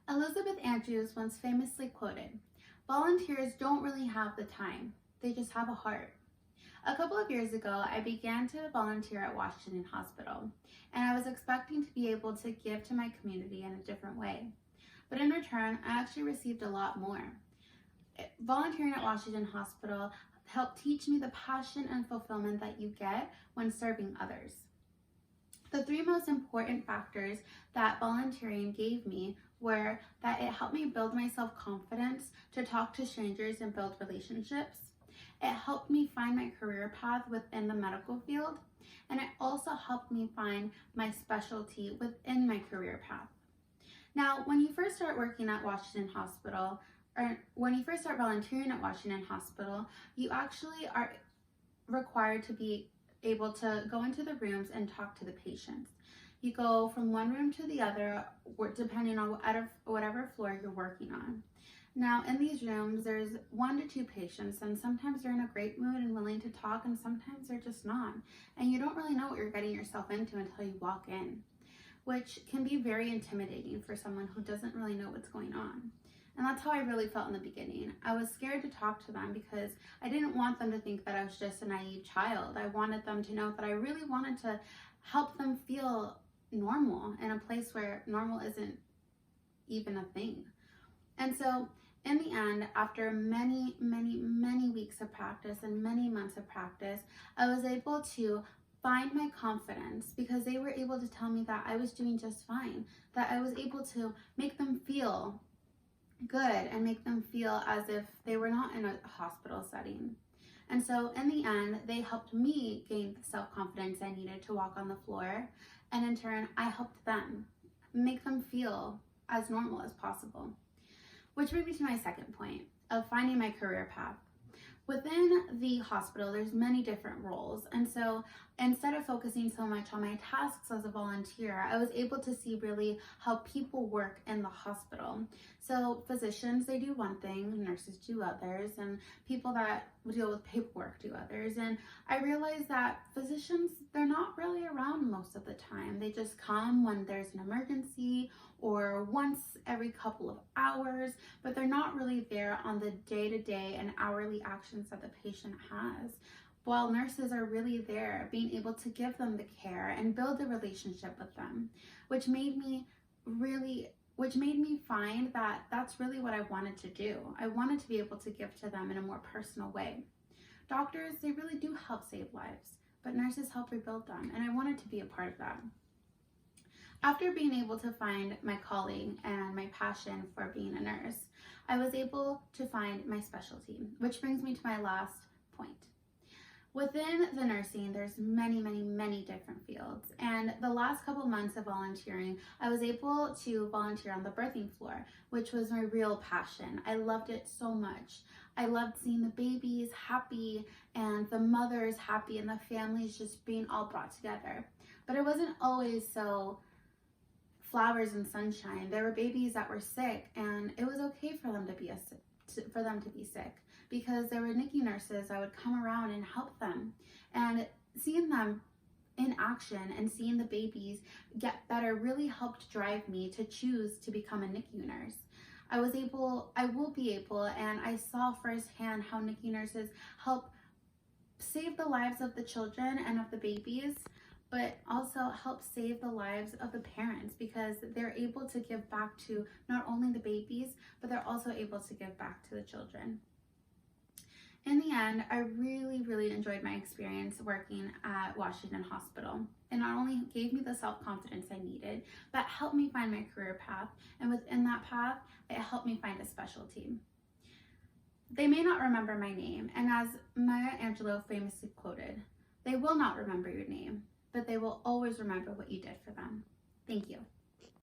Elizabeth Andrews once famously quoted, "Volunteers don't really have the time, they just have a heart." A couple of years ago, I began to volunteer at Washington Hospital, and I was expecting to be able to give to my community in a different way. But in return, I actually received a lot more. Volunteering at Washington Hospital helped teach me the passion and fulfillment that you get when serving others. The three most important factors that volunteering gave me were that it helped me build my self-confidence to talk to strangers and build relationships. It helped me find my career path within the medical field, and it also helped me find my specialty within my career path. Now, when you first start working at Washington Hospital, or when you first start volunteering at Washington Hospital, you actually are required to be able to go into the rooms and talk to the patients. You go from one room to the other, depending on whatever floor you're working on. Now, in these rooms, there's 1 to 2 patients, and sometimes they're in a great mood and willing to talk, and sometimes they're just not. And you don't really know what you're getting yourself into until you walk in, which can be very intimidating for someone who doesn't really know what's going on. And that's how I really felt in the beginning. I was scared to talk to them because I didn't want them to think that I was just a naive child. I wanted them to know that I really wanted to help them feel normal in a place where normal isn't even a thing. And so in the end, after many weeks of practice and many months of practice, I was able to find my confidence because they were able to tell me that I was doing just fine, that I was able to make them feel good and make them feel as if they were not in a hospital setting. And so in the end, they helped me gain the self-confidence I needed to walk on the floor. And in turn, I helped them make them feel as normal as possible. Which brings me to my second point of finding my career path. Within the hospital, there's many different roles. And so instead of focusing so much on my tasks as a volunteer, I was able to see really how people work in the hospital. So physicians, they do one thing, nurses do others, and people that deal with paperwork do others. And I realized that physicians, they're not really around most of the time. They just come when there's an emergency or once every couple of hours, but they're not really there on the day-to-day and hourly actions that the patient has. While nurses are really there, being able to give them the care and build a relationship with them, which made me find that that's really what I wanted to do. I wanted to be able to give to them in a more personal way. Doctors, they really do help save lives, but nurses help rebuild them, and I wanted to be a part of that. After being able to find my calling and my passion for being a nurse, I was able to find my specialty, which brings me to my last point. Within the nursing, there's many different fields. And the last couple months of volunteering, I was able to volunteer on the birthing floor, which was my real passion. I loved it so much. I loved seeing the babies happy and the mothers happy and the families just being all brought together. But it wasn't always so flowers and sunshine. There were babies that were sick, and it was okay for them to be sick because there were NICU nurses that would come around and help them. And seeing them in action and seeing the babies get better really helped drive me to choose to become a NICU nurse. I will be able, and I saw firsthand how NICU nurses help save the lives of the children and of the babies, but also help save the lives of the parents because they're able to give back to not only the babies, but they're also able to give back to the children. In the end, I really enjoyed my experience working at Washington Hospital. It not only gave me the self-confidence I needed, but helped me find my career path. And within that path, it helped me find a specialty. They may not remember my name, and as Maya Angelou famously quoted, "They will not remember your name, but they will always remember what you did for them." Thank you.